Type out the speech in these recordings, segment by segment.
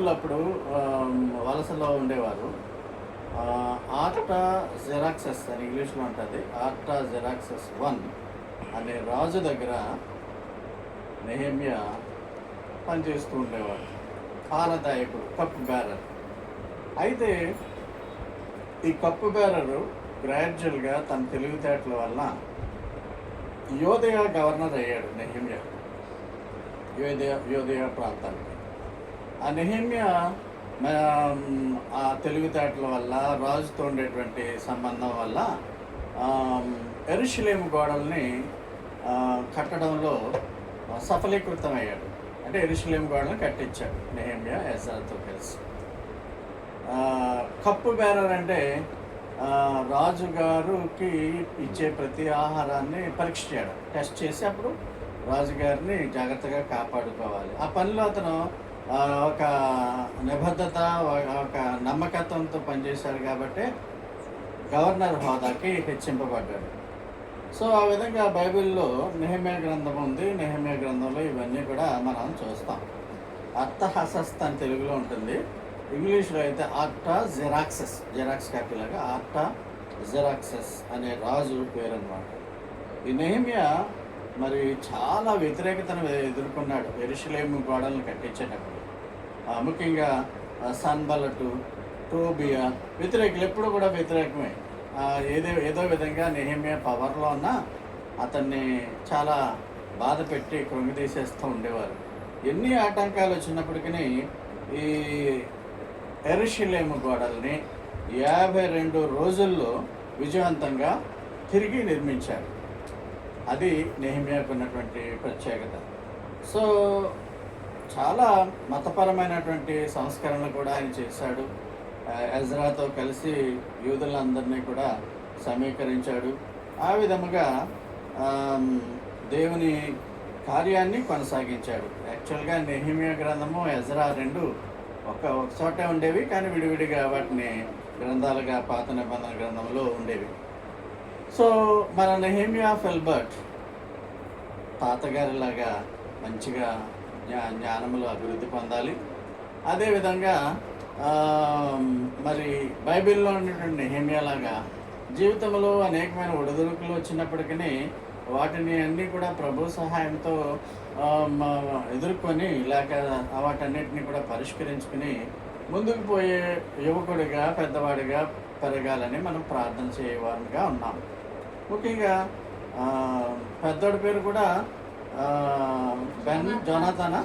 Bible అప్పుడు వలసలో ఉండేవారు. ఆర్టా xeroxes అని ఇంగ్లీష్లో ఉంటుంది. ఆర్టా జెరాక్సెస్ 1 అనే రాజు దగ్గర నెహెమ్యా పనిచేస్తూ ఉండేవాడు. పానదాయకుడు, కప్పు బేరర్. అయితే ఈ కప్పు బేరరు గ్రాడ్యువల్గా తన తెలివితేటల వలన యోదయ గవర్నర్ అయ్యాడు. నెహెమ్యా యోదయ ప్రాంతానికి. ఆ నెహెమ్యా ఆ తెలివితేటల వల్ల, రాజుతో ఉండేటువంటి సంబంధం వల్ల యెరూషలేము గోడల్ని కట్టడంలో సఫలీకృతమయ్యాడు. అంటే యెరూషలేము గోడలను కట్టించాడు నెహెమ్యా ఎజ్రాతో కలిసి. కప్పు బేరర్ అంటే రాజుగారికి ఇచ్చే ప్రతి ఆహారాన్ని పరీక్ష చేయడం, టెస్ట్ చేసి అప్పుడు రాజుగారిని జాగ్రత్తగా కాపాడుకోవాలి. ఆ పనిలో అతను ఒక నిబద్ధత, ఒక నమ్మకత్వంతో పనిచేశాడు కాబట్టి గవర్నర్ హోదాకి హెచ్చింపబడ్డాడు. సో ఆ విధంగా బైబిల్లో నెహెమ్యా గ్రంథం ఉంది. నెహెమ్యా గ్రంథంలో ఇవన్నీ కూడా మనం చూస్తాం. అర్తహసస్త్ అని తెలుగులో ఉంటుంది, ఇంగ్లీష్లో అయితే ఆర్టా జెరాక్సెస్, జెరాక్స్ కాపీలాగా ఆర్టా జెరాక్సెస్ అనే రాజు పేరు అన్నమాట. ఈ నెహెమ్యా మరి చాలా వ్యతిరేకతను ఎదుర్కొన్నాడు యెరూషలేము గోడలను కట్టించేటప్పుడు. ముఖ్యంగా సన్బలటు, టోబియా వ్యతిరేకులు ఎప్పుడు కూడా వ్యతిరేకమే. ఏదో విధంగా నెహెమ్యా పవర్లో ఉన్న అతన్ని చాలా బాధ పెట్టి కృంగితీసేస్తూ ఉండేవారు. ఎన్ని ఆటంకాలు వచ్చినప్పటికీ ఈ యెరూషలేము గోడల్ని 52 రోజుల్లో విజయవంతంగా తిరిగి నిర్మించాడు. అది నెహెమ్యాకు ఉన్నటువంటి ప్రత్యేకత. సో చాలా మతపరమైనటువంటి సంస్కరణలు కూడా ఆయన చేశాడు. ఎజ్రాతో కలిసి యూదులందరినీ కూడా సమీకరించాడు. ఆ విధముగా దేవుని కార్యాన్ని కొనసాగించాడు. యాక్చువల్గా నెహెమ్యా గ్రంథము, ఎజ్రా 2 ఒక చోటే ఉండేవి, కానీ విడివిడిగా వాటిని గ్రంథాలుగా పాత నిబంధన గ్రంథంలో ఉండేవి. సో మన నెహెమ్యా ఫెల్బర్ట్ తాతగారిలాగా మంచిగా జ్ఞానములు అభివృద్ధి పొందాలి. అదేవిధంగా మరి బైబిల్లో ఉన్నటువంటి నెహెమ్యాలాగా జీవితంలో అనేకమైన ఒడిదుడుకులు వచ్చినప్పటికీ వాటిని అన్నీ కూడా ప్రభు సహాయంతో ఎదుర్కొని, లేక వాటన్నిటిని కూడా పరిష్కరించుకుని ముందుకు పోయే యువకుడిగా, పెద్దవాడిగా పెరగాలని మనం ప్రార్థన చేయవారుగా ఉన్నాం. ముఖ్యంగా పెద్దోడి పేరు కూడా జోనాథానా?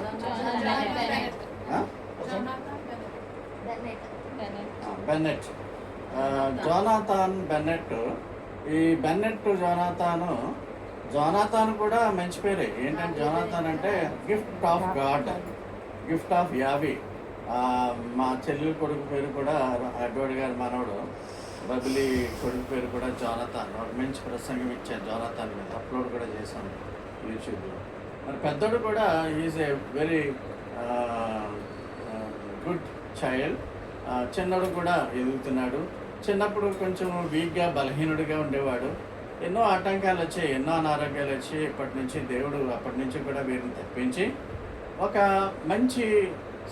బెన్నెట్. Jonathan Bennett. ఈ బెన్నెట్ జోనాథాన్ కూడా మంచి పేరే. ఏంటంటే జోనాథాన్ అంటే gift of God, gift of Yahweh. మా చెల్లెలు కొడుకు పేరు కూడా, అడ్వాడి గారి మనవడు బబిలీ కొడుకు పేరు కూడా జోనాథాన్. ఒక మంచి ప్రసంగం ఇచ్చాను జోనాథాన్ మీద, అప్లోడ్ కూడా చేశాను యూట్యూబ్లో. మరి పెద్దోడు కూడా is a very good child. చిన్నోడు కూడా ఎదుగుతున్నాడు. చిన్నప్పుడు కొంచెం వీక్గా, బలహీనుడిగా ఉండేవాడు. ఎన్నో ఆటంకాలు వచ్చాయి, ఎన్నో అనారోగ్యాలు వచ్చాయి. దేవుడు అప్పటి నుంచి కూడా వీరిని తప్పించి ఒక మంచి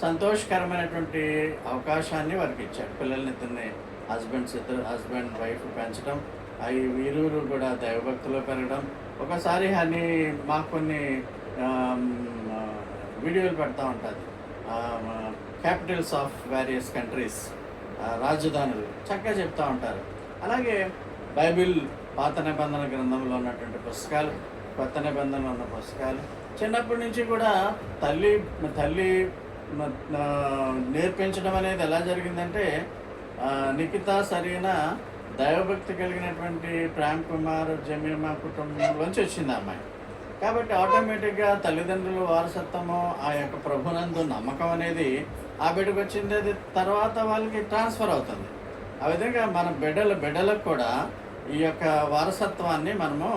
సంతోషకరమైనటువంటి అవకాశాన్ని వారికి ఇచ్చాడు. పిల్లల్ని హస్బెండ్ వైఫ్ పెంచడం, వీరూరు కూడా దైవభక్తిలో పెరగడం. ఒకసారి అని మాకు కొన్ని వీడియోలు పెడతా ఉంటుంది, క్యాపిటల్స్ ఆఫ్ వేరియస్ కంట్రీస్, రాజధానులు చక్కగా చెప్తూ ఉంటారు. అలాగే బైబిల్ పాత నిబంధన గ్రంథంలో ఉన్నటువంటి పుస్తకాలు, కొత్త నిబంధనలో ఉన్న పుస్తకాలు చిన్నప్పటి నుంచి కూడా తల్లి నేర్పించడం అనేది ఎలా జరిగిందంటే, నిఖిత సరైన దైవభక్తి కలిగినటువంటి ప్రేమ్ కుమార్ జమీమా కుటుంబంలోంచి వచ్చింది అమ్మాయి. కాబట్టి ఆటోమేటిక్గా తల్లిదండ్రుల వారసత్వము, ఆ యొక్క ప్రభునందు నమ్మకం అనేది ఆ బిడ్డకు వచ్చింది. అది తర్వాత వాళ్ళకి ట్రాన్స్ఫర్ అవుతుంది. ఆ విధంగా మన బిడ్డలకు కూడా ఈ యొక్క వారసత్వాన్ని మనము,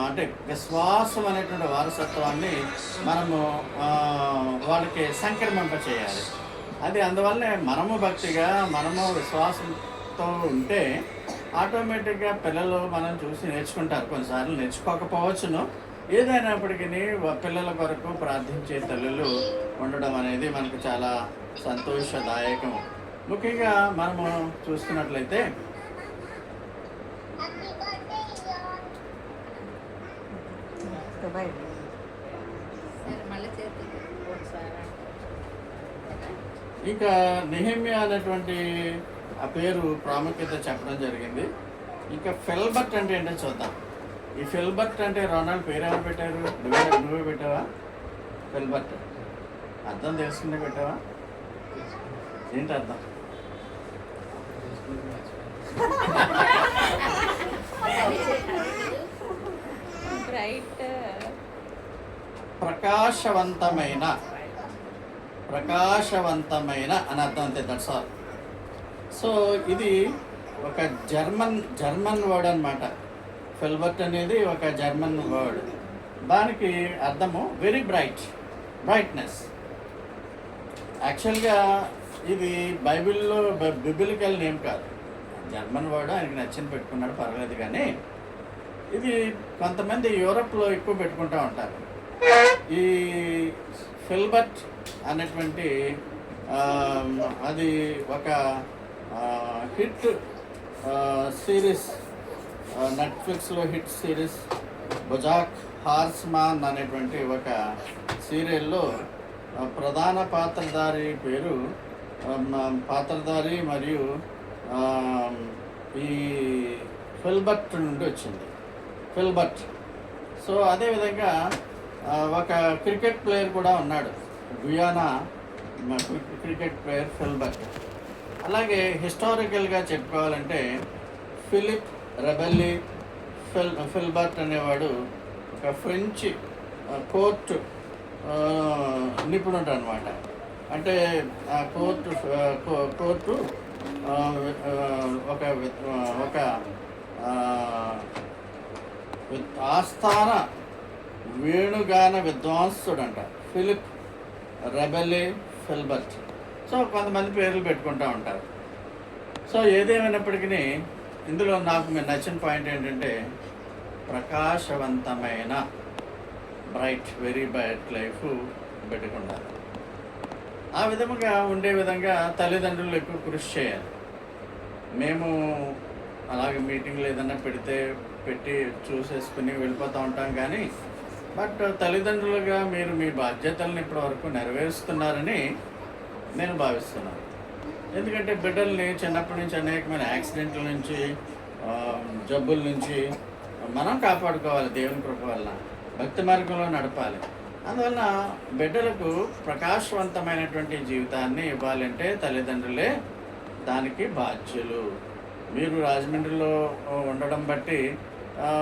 అంటే విశ్వాసం అనేటువంటి వారసత్వాన్ని మనము వాళ్ళకి సంక్రమింప చేయాలి. అది అందువల్లనే మనము భక్తిగా, మనము విశ్వాసంతో ఉంటే ఆటోమేటిక్గా పిల్లలు మనం చూసి నేర్చుకుంటారు. కొన్నిసార్లు నేర్చుకోకపోవచ్చును, ఏదైనప్పటికీ పిల్లల కొరకు ప్రార్థించే తల్లులు ఉండడం అనేది మనకు చాలా సంతోషదాయకం. ముఖ్యంగా మనము చూస్తున్నట్లయితే ఇంకా నెహెమ్యా అనేటువంటి ఆ పేరు ప్రాముఖ్యత చెప్పడం జరిగింది. ఇంకా ఫిల్బర్ట్ అంటే ఏంటో చూద్దాం. ఈ ఫిల్బర్ట్ అంటే రొనాల్డ్ పేరు ఎవరు పెట్టారు? నువ్వే పెట్టావా? ఫిల్బర్ట్ అర్థం తెలుసుకునే పెట్టావా? ఏంటి అర్థం? ప్రకాశవంతమైన అని అర్థం, అంతే, దట్స్ ఆల్. సో ఇది ఒక జర్మన్ వర్డ్ అనమాట. ఫిల్బర్ట్ అనేది ఒక జర్మన్ వర్డ్. దానికి అర్థము వెరీ బ్రైట్నెస్. యాక్చువల్గా ఇది బిబిలికల్ నేమ్ కాదు, జర్మన్ వర్డ్, ఆయనకి నచ్చింది పెట్టుకున్నాడు, పర్వాలేదు. కానీ ఇది కొంతమంది యూరోప్లో ఎక్కువ పెట్టుకుంటూ ఉంటారు. ఈ ఫిల్బర్ట్ అనేటువంటి అది ఒక హిట్ సిరీస్, నెట్ఫ్లిక్స్లో హిట్ సిరీస్ బొజాక్ హార్స్మాన్ అనేటువంటి ఒక సీరియల్లో ప్రధాన పాత్రధారి మరియు ఈ ఫిల్బర్ట్ నుండి వచ్చింది, ఫిల్బర్ట్. సో అదేవిధంగా ఒక క్రికెట్ ప్లేయర్ కూడా ఉన్నాడు, గుయానా క్రికెట్ ప్లేయర్ ఫిల్బర్ట్. అలాగే హిస్టారికల్గా చెప్పుకోవాలంటే ఫిలిప్ రెబెల్లీ ఫిల్బర్ట్ అనేవాడు ఒక ఫ్రెంచ్ కోర్టు నిపుణుడు అనమాట. అంటే కోర్టు ఒక ఆస్థాన వేణుగాన విద్వాంసుడు అంట, ఫిలిప్ రెబెల్లీ ఫిల్బర్ట్. సో కొంతమంది పేర్లు పెట్టుకుంటూ ఉంటారు. సో ఏదేమైనప్పటికీ ఇందులో నాకు మీరు నచ్చిన పాయింట్ ఏంటంటే ప్రకాశవంతమైన వెరీ బ్రైట్ లైఫ్ పెట్టుకుంటారు. ఆ విధముగా ఉండే విధంగా తల్లిదండ్రులు ఎక్కువ కృషి చేయాలి. మేము అలాగే మీటింగ్లు ఏదైనా పెట్టి చూసేసుకుని వెళ్ళిపోతూ ఉంటాం. కానీ బట్ తల్లిదండ్రులుగా మీరు మీ బాధ్యతలను ఇప్పటివరకు నెరవేరుస్తున్నారని నేను భావిస్తున్నాను. ఎందుకంటే బిడ్డల్ని చిన్నప్పటి నుంచి అనేకమైన యాక్సిడెంట్ల నుంచి, జబ్బుల నుంచి మనం కాపాడుకోవాలి. దేవుని కృప వల్ల భక్తి మార్గంలో నడపాలి. అందువలన బిడ్డలకు ప్రకాశవంతమైనటువంటి జీవితాన్ని ఇవ్వాలంటే తల్లిదండ్రులే దానికి బాధ్యులు. మీరు రాజమండ్రిలో ఉండడం బట్టి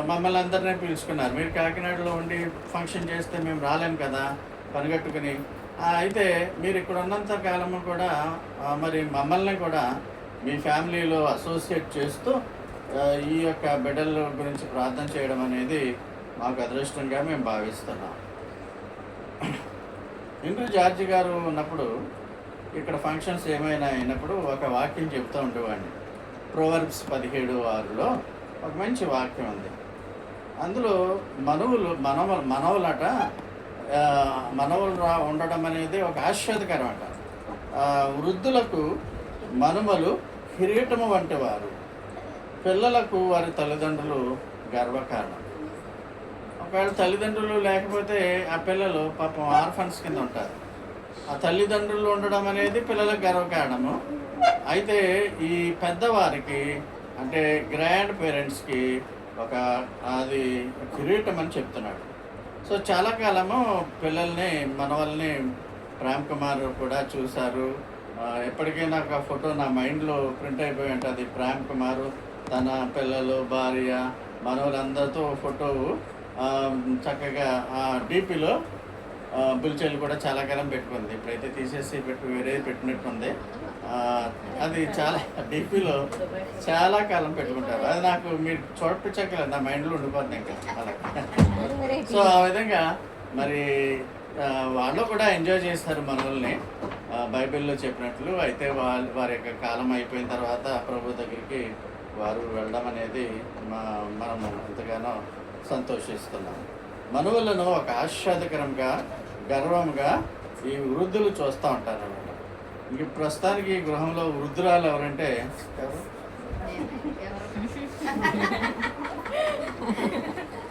మమ్మల్ని అందరినీ పిలుచుకున్నారు. మీరు కాకినాడలో ఉండి ఫంక్షన్ చేస్తే మేము రాలేము కదా పనిగట్టుకుని. అయితే మీరు ఇక్కడ ఉన్నంత కాలము కూడా మరి మమ్మల్ని కూడా మీ ఫ్యామిలీలో అసోసియేట్ చేస్తూ ఈ యొక్క బిడ్డల గురించి ప్రార్థన చేయడం అనేది మాకు అదృష్టంగా మేము భావిస్తున్నాం. ఇంద్రు జార్జి గారు ఉన్నప్పుడు ఇక్కడ ఫంక్షన్స్ ఏమైనా అయినప్పుడు ఒక వాక్యం చెప్తూ ఉండేవాడిని. ప్రొవర్బ్స్ 17:6లో ఒక మంచి వాక్యం ఉంది. అందులో మనవులట ఉండడం అనేది ఒక ఆశ్చర్యకరం అంట. వృద్ధులకు మనుమలు కిరీటము వంటి వారు, పిల్లలకు వారి తల్లిదండ్రులు గర్వకారణం. ఒకవేళ తల్లిదండ్రులు లేకపోతే ఆ పిల్లలు పాపం ఆర్ఫన్స్ కింద ఉంటారు. ఆ తల్లిదండ్రులు ఉండడం అనేది పిల్లలకు గర్వకారణము. అయితే ఈ పెద్దవారికి అంటే గ్రాండ్ పేరెంట్స్కి అది కిరీటం అని చెప్తున్నాడు. సో చాలా కాలము పిల్లల్ని మనవల్ని ప్రేమ్ కుమార్ కూడా చూశారు. ఎప్పటికైనా ఒక ఫోటో నా మైండ్లో ప్రింట్ అయిపోయి ఉంటుంది. ప్రేమ్ కుమారు తన పిల్లలు, భార్య, మనవలందరితో ఫోటో చక్కగా డీపీలో బుల్చెల్లి కూడా చాలా కాలం పెట్టుకుంది. ఇప్పుడైతే తీసేసి వేరే పెట్టినట్టుంది. అది చాలా డీపీలో చాలా కాలం పెట్టుకుంటారు. అది నాకు మీరు చూడపించాక నా మైండ్లో ఉండిపోతుంది ఇంకా అలా. సో ఆ విధంగా మరి వాళ్ళు కూడా ఎంజాయ్ చేస్తారు మనల్ని బైబిల్లో చెప్పినట్లు. అయితే వారి యొక్క కాలం అయిపోయిన తర్వాత ప్రభు దగ్గరికి వారు వెళ్ళడం అనేది మనము ఎంతగానో సంతోషిస్తున్నాము. మనువులను ఒక ఆహ్లాదకరంగా గర్వంగా ఈ వృద్ధులు చూస్తూ ఉంటారు అన్నమాట. ఇంక ప్రస్తుతానికి ఈ గృహంలో వృద్ధురాలు ఎవరంటే ఎవరు?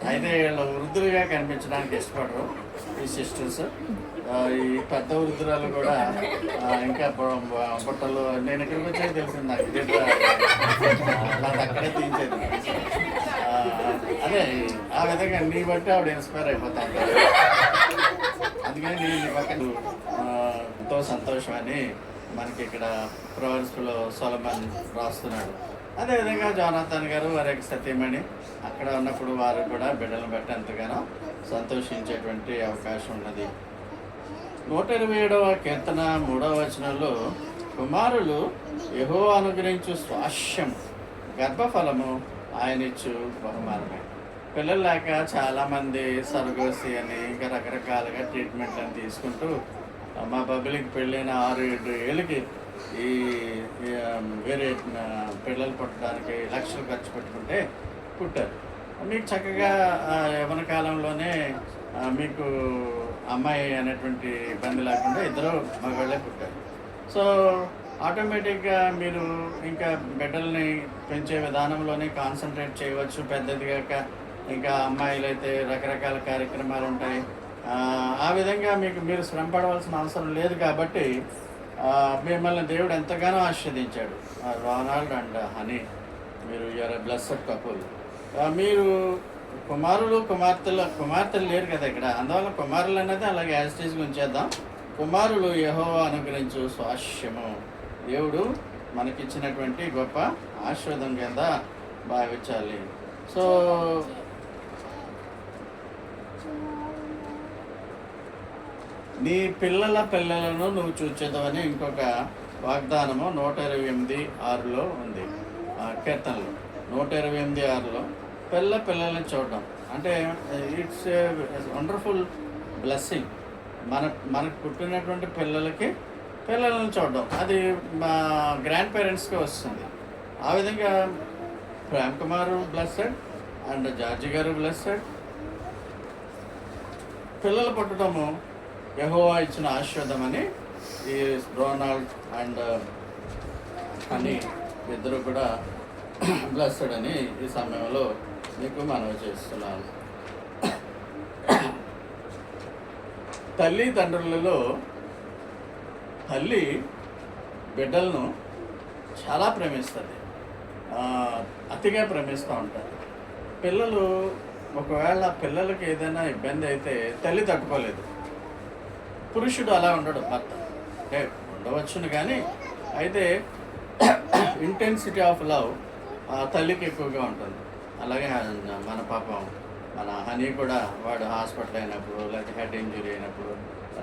అయితే వీళ్ళు వృద్ధులుగా కనిపించడానికి ఇష్టపడరు ఈ సిస్టర్స్. ఈ పెద్ద వృద్ధురాలు కూడా ఇంకా బుట్టలు నేను ఇక్కడికి వచ్చే తెలిసింది నాకు అది అక్కడే తీయించేది. అదే ఆ విధంగా నీ బట్టి ఆవిడ ఇన్స్పైర్ అయిపోతా ఉంటారు. అందుకని నేను నీ పక్కన ఎంతో సంతోషం అని మనకి ఇక్కడ ప్రొవెన్స్లో సొలమన్ రాస్తున్నాడు. అదేవిధంగా జోనాథన్ గారు వారి సత్యమణి అక్కడ ఉన్నప్పుడు వారు కూడా బిడ్డలను బట్టి ఎంతగానో సంతోషించేటువంటి అవకాశం ఉన్నది. 127వ కీర్తన 3వ వచనంలో కుమారులు యెహోవా అనుగ్రహించు స్వాస్యం గర్భఫలము ఆయన ఇచ్చు బహుమానమే. పిల్లలు లేక చాలామంది సరగోసి అని ఇంకా రకరకాలుగా ట్రీట్మెంట్లను తీసుకుంటూ మా బబ్బులకి పెళ్ళైన 6-7 ఏళ్ళకి ఈ వేరే పిల్లలు పుట్టడానికి లక్షలు ఖర్చు పెట్టుకుంటే పుట్టారు. మీకు చక్కగా యవ్వన కాలంలోనే మీకు అమ్మాయి అనేటువంటి ఇబ్బంది లేకుండా ఇద్దరు మగవాళ్ళే పుట్టారు. సో ఆటోమేటిక్గా మీరు ఇంకా బిడ్డల్ని పెంచే విధానంలోనే కాన్సన్ట్రేట్ చేయవచ్చు. పెద్దదిగాక ఇంకా అమ్మాయిలు అయితే రకరకాల కార్యక్రమాలు ఉంటాయి. ఆ విధంగా మీరు శ్రమ పడవలసిన అవసరం లేదు. కాబట్టి మిమ్మల్ని దేవుడు ఎంతగానో ఆశీర్వదించాడు. రోనాల్డ్ అండ్ హనీ, మీరు యూఆర్ ఎ బ్లెస్డ్ కపుల్. మీరు కుమార్తెలు లేరు కదా ఇక్కడ, అందువల్ల కుమారులు అనేది అలాగే యాజిటీస్గా ఉంచేద్దాం. కుమారులు యెహోవా అనుగ్రహించు స్వాస్యము, దేవుడు మనకిచ్చినటువంటి గొప్ప ఆశీర్వాదం కింద భావించాలి. సో నీ పిల్లలను నువ్వు చూచేదవని ఇంకొక వాగ్దానము 128:6 ఉంది. కీర్తనలో 128:6 పిల్లల్ని చూడడం అంటే ఇట్స్ ఏ వండర్ఫుల్ బ్లెస్సింగ్. మనకు పుట్టినటువంటి పిల్లలను చూడడం అది మా గ్రాండ్ పేరెంట్స్కి వస్తుంది. ఆ విధంగా Prem Kumar blessed and George గారు బ్లెస్సెడ్. పిల్లలు పుట్టడము యెహోవా ఇచ్చిన ఆశీర్వాదం అని ఈ రోనాల్డ్ అండ్ అని ఇద్దరు కూడా బ్లెస్సెడ్ అని ఈ సమయంలో మీకు మనవి చేస్తున్నాను. తల్లిదండ్రులలో తల్లి బిడ్డలను చాలా ప్రేమిస్తుంది, అతిగా ప్రేమిస్తూ ఉంటారు. పిల్లలు ఒకవేళ పిల్లలకి ఏదైనా ఇబ్బంది అయితే తల్లి తట్టుకోలేదు. పురుషుడు అలా ఉండడు, భర్త అంటే ఉండవచ్చును కానీ అయితే ఇంటెన్సిటీ ఆఫ్ లవ్ తల్లికి ఎక్కువగా ఉంటుంది. అలాగే మన పాపం మన హనీ కూడా వాడు హాస్పిటల్ అయినప్పుడు లేకపోతే హెడ్ ఇంజరీ అయినప్పుడు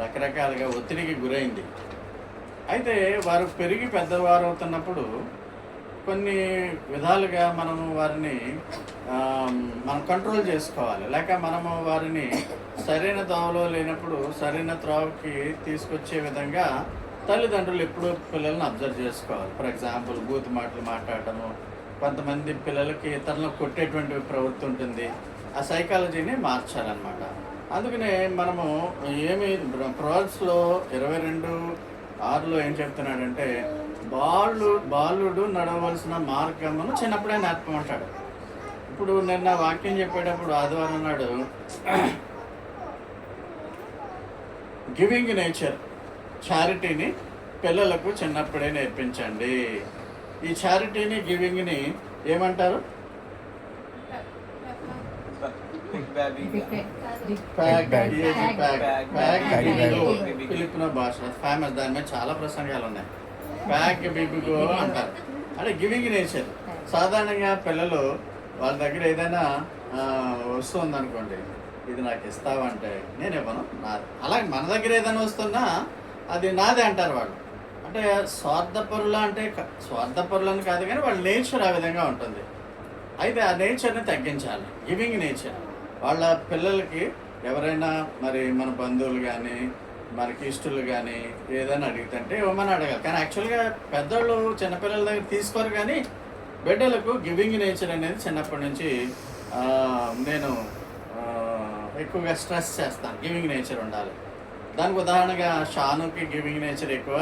రకరకాలుగా ఒత్తిడికి గురైంది. అయితే వారు పెరిగి పెద్దవారు అవుతున్నప్పుడు కొన్ని విధాలుగా మనము వారిని మనం కంట్రోల్ చేసుకోవాలి. లేక మనము వారిని సరైన దోవలో లేనప్పుడు సరైన త్రోవకి తీసుకొచ్చే విధంగా తల్లిదండ్రులు ఎప్పుడూ పిల్లల్ని అబ్జర్వ్ చేసుకోవాలి. ఫర్ ఎగ్జాంపుల్ బూత్ మాటలు మాట్లాడటము, కొంతమంది పిల్లలకి ఇతరులను కొట్టేటువంటి ప్రవృత్తి ఉంటుంది. ఆ సైకాలజీని మార్చాలన్నమాట. అందుకనే మనము ప్రొవర్బ్స్లో 22:6 ఏం చెప్తున్నాడంటే బాలుడు నడవలసిన మార్గమును చిన్నప్పుడే నేర్పమంటాడు. ఇప్పుడు నిన్న వాక్యం చెప్పేటప్పుడు ఆదివారం నాడు గివింగ్ నేచర్, చారిటీని పిల్లలకు చిన్నప్పుడే నేర్పించండి. ఈ చారిటీని గివింగ్ని ఏమంటారు? ఫిలిపినో భాష ఫేమస్, దాని మీద చాలా ప్రసంగాలు ఉన్నాయి. ప్యాక్ బిబిగో అంటారు. అంటే గివింగ్ నేచర్. సాధారణంగా పిల్లలు వాళ్ళ దగ్గర ఏదైనా వస్తుంది అనుకోండి, ఇది నాకు ఇస్తావంటే నేను ఇవ్వను, నాది. అలాగే మన దగ్గర ఏదైనా వస్తున్నా అది నాదే అంటారు వాళ్ళు. అంటే స్వార్థపరులని కాదు కానీ వాళ్ళ నేచర్ ఆ విధంగా ఉంటుంది. అయితే ఆ నేచర్ని తగ్గించాలి. గివింగ్ నేచర్ వాళ్ళ పిల్లలకి ఎవరైనా మరి మన బంధువులు కానీ మనకి ఇష్టలు కానీ ఏదైనా అడిగితే ఇవ్వమని అడగాలి. కానీ యాక్చువల్గా పెద్దోళ్ళు చిన్నపిల్లల దగ్గర తీసుకోరు, కానీ బిడ్డలకు గివింగ్ నేచర్ అనేది చిన్నప్పటి నుంచి నేను ఎక్కువగా స్ట్రెస్ చేస్తాను, గివింగ్ నేచర్ ఉండాలి. దానికి ఉదాహరణగా షానుకి గివింగ్ నేచర్ ఎక్కువ,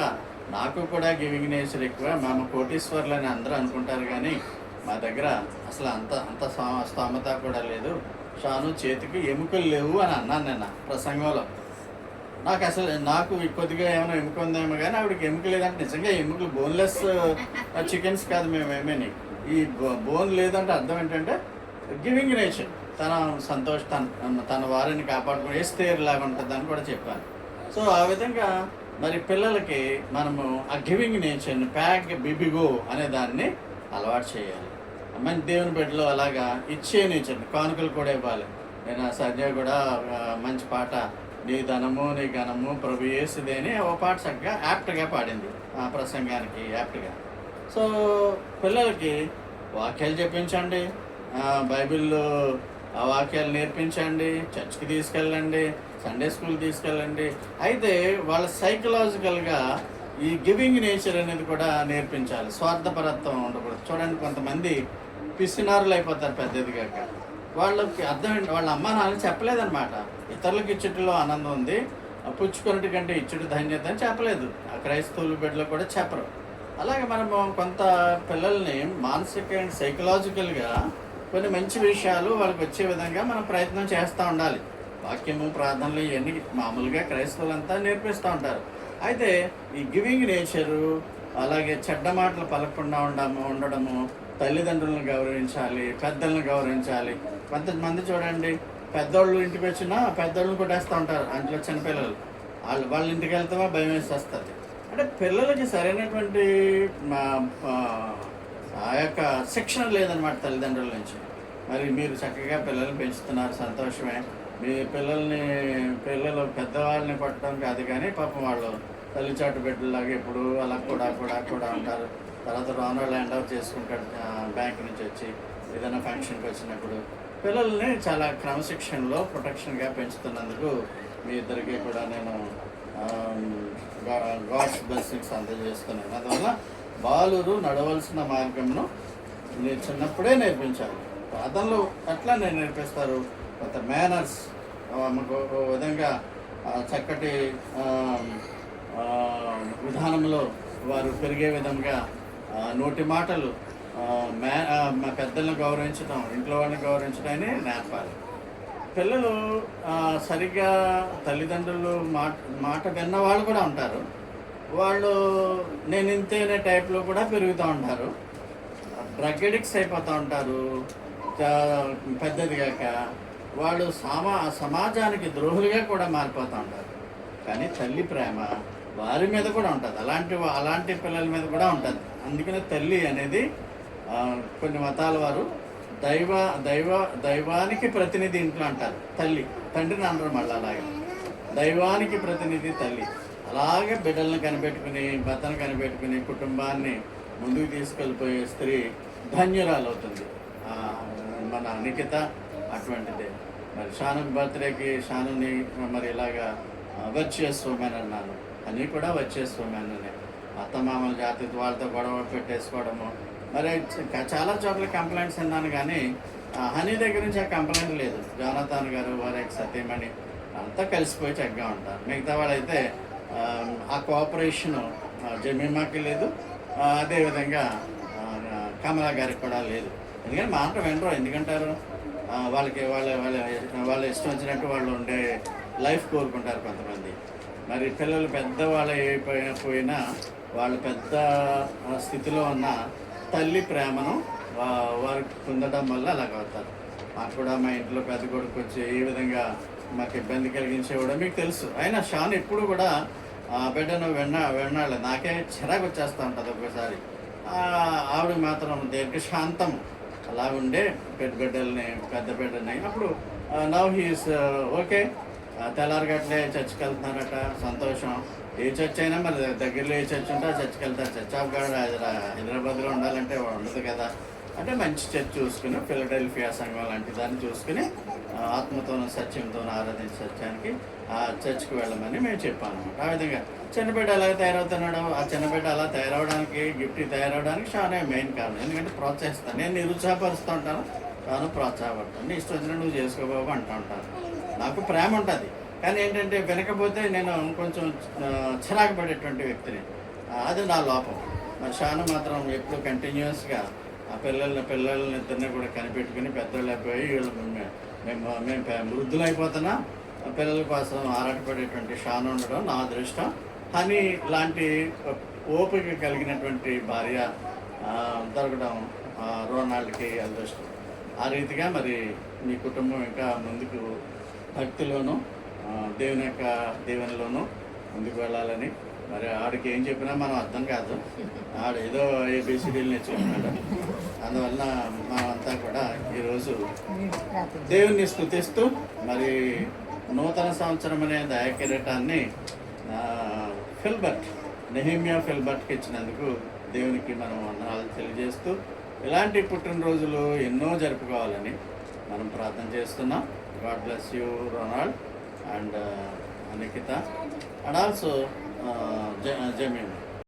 నాకు కూడా గివింగ్ నేచర్ ఎక్కువ. మేము కోటీశ్వర్లు అని అందరూ అనుకుంటారు కానీ మా దగ్గర అసలు అంత అంత స్తోమత కూడా లేదు. షాను చేతికి ఎముకలు లేవు అని అన్నాను నేను ప్రసంగంలో. నాకు కొద్దిగా ఏమైనా ఎముక ఉందేమో కానీ ఆవిడకి ఎముక లేదంటే, నిజంగా ఎముకలు బోన్లెస్ చికెన్స్ కాదు మేమేమని. ఈ బోన్ లేదంటే అర్థం ఏంటంటే గివింగ్ నేచర్. తన వారిని కాపాడుకుని ఎస్తేరులాగా ఉంటుందని కూడా చెప్పాను. సో ఆ విధంగా మరి పిల్లలకి మనము ఆ గివింగ్ నేచర్ని బిబిగో అనే దాన్ని అలవాటు చేయాలి. మంచి దేవుని బిడ్డలో అలాగా ఇచ్చే నేచర్ని, కానుకలు కూడా ఇవ్వాలి. నేను సంజయ్ కూడా మంచి పాట, నీ ధనము నీ ఘనము ప్రభు యేసుదే అని ఓ పాట చక్కగా యాప్ట్గా పాడింది ఆ ప్రసంగానికి యాప్ట్గా. సో పిల్లలకి వాక్యాలు చెప్పించండి, బైబిల్లో ఆ వాక్యాలు నేర్పించండి, చర్చ్కి తీసుకెళ్ళండి, సండే స్కూల్ తీసుకెళ్ళండి. అయితే వాళ్ళ సైకలాజికల్గా ఈ గివింగ్ నేచర్ అనేది కూడా నేర్పించాలి. స్వార్థపరత్వం ఉండకూడదు. చూడండి, కొంతమంది పిసినారులు అయిపోతారు పెద్దదిగాక. వాళ్ళకి అర్థం ఏంటి, వాళ్ళ అమ్మ నాన్న చెప్పలేదన్నమాట. ఇతరులకు ఇచ్చుట్లో ఆనందం ఉంది, పుచ్చుకొనటి కంటే ఇచ్చుడు ధన్యత అని చెప్పలేదు. ఆ క్రైస్తవుల బిడ్డలు కూడా చెప్పరు. అలాగే మనము కొంత పిల్లల్ని మానసిక అండ్ సైకలాజికల్గా కొన్ని మంచి విషయాలు వాళ్ళకి వచ్చే విధంగా మనం ప్రయత్నం చేస్తూ ఉండాలి. వాక్యము, ప్రార్థనలు ఇవన్నీ మామూలుగా క్రైస్తవులంతా నేర్పిస్తూ ఉంటారు. అయితే ఈ గివింగ్ నేచరు, అలాగే చెడ్డ మాటలు పలకకుండా ఉండడము, తల్లిదండ్రులను గౌరవించాలి, పెద్దలను గౌరవించాలి. కొంతమంది చూడండి, పెద్దోళ్ళు ఇంటికి వచ్చినా పెద్దోళ్ళని కొట్టేస్తూ ఉంటారు. అందులో చిన్నపిల్లలు వాళ్ళ ఇంటికి వెళ్తామో భయం వేసి వస్తుంది. అంటే పిల్లలకి సరైనటువంటి ఆ యొక్క శిక్షణ లేదనమాట తల్లిదండ్రుల నుంచి. మరి మీరు చక్కగా పిల్లల్ని పెంచుతున్నారు, సంతోషమే. మీ పిల్లలు పెద్దవాళ్ళని కొట్టడం కాదు కానీ పాపం వాళ్ళు తల్లిచాటు బిడ్డలాగా ఎప్పుడు అలా కూడా ఉంటారు. తర్వాత రోనాళ్ళు హ్యాండ్ ఓవర్ చేసుకుంటాడు బ్యాంక్ నుంచి వచ్చి ఏదైనా ఫంక్షన్కి వచ్చినప్పుడు. పిల్లల్ని చాలా క్రమశిక్షణలో ప్రొటెక్షన్గా పెంచుతున్నందుకు మీ ఇద్దరికి కూడా నేను గాడ్స్ బ్లెస్సింగ్స్ అందజేస్తున్నాను. అందువల్ల బాలురు నడవలసిన మార్గంను మీరు చిన్నప్పుడే నేర్పించాలి. ప్రార్థనలు ఎట్లా నేను నేర్పిస్తారు, కొంత మేనర్స్, మాకు విధంగా చక్కటి విధానంలో వారు పెరిగే విధంగా నోటి మాటలు, మా పెద్దలను గౌరవించడం, ఇంట్లో వాళ్ళని గౌరవించడాన్ని నేర్పాలి. పిల్లలు సరిగ్గా తల్లిదండ్రులు మాట విన్న వాళ్ళు కూడా ఉంటారు. వాళ్ళు నేను ఇంతేనే టైప్లో కూడా పెరుగుతూ ఉంటారు. డ్రగ్ ఎడిక్ట్స్ అయిపోతూ ఉంటారు. పెద్దదిగాక వాళ్ళు సమాజానికి ద్రోహులుగా కూడా మారిపోతూ ఉంటారు. కానీ తల్లి ప్రేమ వారి మీద కూడా ఉంటుంది, అలాంటి పిల్లల మీద కూడా ఉంటుంది. అందుకనే తల్లి అనేది కొన్ని మతాల వారు దైవానికి ప్రతినిధి ఇంట్లో అంటారు. తండ్రిని అంటారు మళ్ళీ. అలాగే దైవానికి ప్రతినిధి తల్లి. అలాగే బిడ్డలను కనిపెట్టుకుని, భర్తను కనిపెట్టుకుని కుటుంబాన్ని ముందుకు తీసుకెళ్ళిపోయే స్త్రీ ధన్యురాలు అవుతుంది. మన నిఖిత అటువంటిదే. మరి షాను బర్త్డేకి షానుని మరి ఇలాగా వర్చుయస్ ఉమెన్ అన్నాను, అని కూడా వర్చుయస్ ఉమెన్ అనే అత్తమామల జాతి వాళ్ళతో గొడవ పెట్టేసుకోవడము. మరి చాలా చోట్ల కంప్లైంట్స్ అన్నాను కానీ హనీ దగ్గర నుంచి ఆ కంప్లైంట్ లేదు. జానతాన్ గారు, వారి సత్యమణి అంతా కలిసిపోయి చక్కగా ఉంటారు. మిగతా వాళ్ళైతే ఆ కోఆపరేషను జమీమాకి లేదు, అదేవిధంగా కమలా గారికి కూడా లేదు. ఎందుకంటే మాట వినరు. ఎందుకంటారు, వాళ్ళకి వాళ్ళ ఇష్టం వచ్చినట్టు వాళ్ళు ఉండే లైఫ్ కోరుకుంటారు కొంతమంది. మరి పిల్లలు పెద్దవాళ్ళు అయిపోయినా వాళ్ళు పెద్ద స్థితిలో ఉన్న తల్లి ప్రేమను వారికి పొందడం వల్ల అలాగ అవుతారు. మాకు కూడా మా ఇంట్లో పెద్ద కొడుకు వచ్చి ఏ విధంగా మాకు ఇబ్బంది కలిగించేవాడో మీకు తెలుసు. అయినా షాన్ ఎప్పుడు కూడా బిడ్డను విన్నాళ్ళు నాకే చిరాకు వచ్చేస్తూ ఉంటుంది ఒక్కోసారి. ఆవిడ మాత్రం దీర్ఘశాంతం అలా ఉండే పెద్ద బిడ్డని. అప్పుడు నవ్ హీస్ ఓకే, తెల్లారగట్లే చర్చికి వెళ్తున్నారట, సంతోషం. ఏ చర్చ్ అయినా మరి దగ్గరలో ఏ చర్చ్ ఉంటే ఆ చర్చికి వెళ్తారు. చర్చ్ ఆఫ్ గాడ్ హైదరాబాద్లో ఉండాలంటే ఉండదు కదా. అంటే మంచి చర్చ్ చూసుకుని, ఫిలడెల్ఫియా సంఘం లాంటి దాన్ని చూసుకుని ఆత్మతోనూ సత్యంతోనూ ఆరాధించే సత్యానికి ఆ చర్చ్కి వెళ్ళమని మేము చెప్పాను అనమాట. ఆ విధంగా చిన్నబిడ్డ ఎలాగ తయారవుతున్నాడో ఆ చిన్నబిడ్డ అలా తయారవడానికి, గిఫ్ట్ తయారవడానికి షానే మెయిన్ కారణం. ఎందుకంటే ప్రోత్సహిస్తాను, నేను నిరుత్సాహపరుస్తూ ఉంటాను, తాను ప్రోత్సాహపడతాను. నీ ఇష్టం వచ్చినా నువ్వు చేసుకోబాబు అంటూ ఉంటాను. నాకు ప్రేమ ఉంటుంది, కానీ ఏంటంటే వినకపోతే నేను కొంచెం చిరాకు పడేటువంటి వ్యక్తిని. అది నా లోపం. మరి షాను మాత్రం ఎప్పుడు కంటిన్యూస్గా ఆ పిల్లల్ని ఇద్దరిని కూడా కనిపెట్టుకుని పెద్దోళ్ళు అయిపోయి మేము వృద్ధులైపోతున్నా పిల్లల కోసం ఆరాటపడేటువంటి షాను ఉండడం నా అదృష్టం. హనీ లాంటి ఓపిక కలిగినటువంటి భార్య దొరకడం రోనాల్డ్కి అదృష్టం. ఆ రీతిగా మరి మీ కుటుంబం ఇంకా ముందుకు భక్తిలోనూ దేవుని యొక్క దీవెనలోనూ ముందుకు వెళ్ళాలని. మరి ఆడికి ఏం చెప్పినా మనం అర్థం కాదు, ఆడు ఏదో ఏబిసిడీలు నేర్చుకుంటున్నాడు. అందువలన మనమంతా కూడా ఈరోజు దేవుణ్ణి స్తుతిస్తూ మరి నూతన సంవత్సరం అనే దయాకిరీటాన్ని నెహెమ్యా ఫిల్బర్ట్కి ఇచ్చినందుకు దేవునికి మనం వందనాలు తెలియజేస్తూ ఇలాంటి పుట్టినరోజులు ఎన్నో జరుపుకోవాలని మనం ప్రార్థన చేస్తున్నాం. God bless you Ronald and Anikita and also Zameen.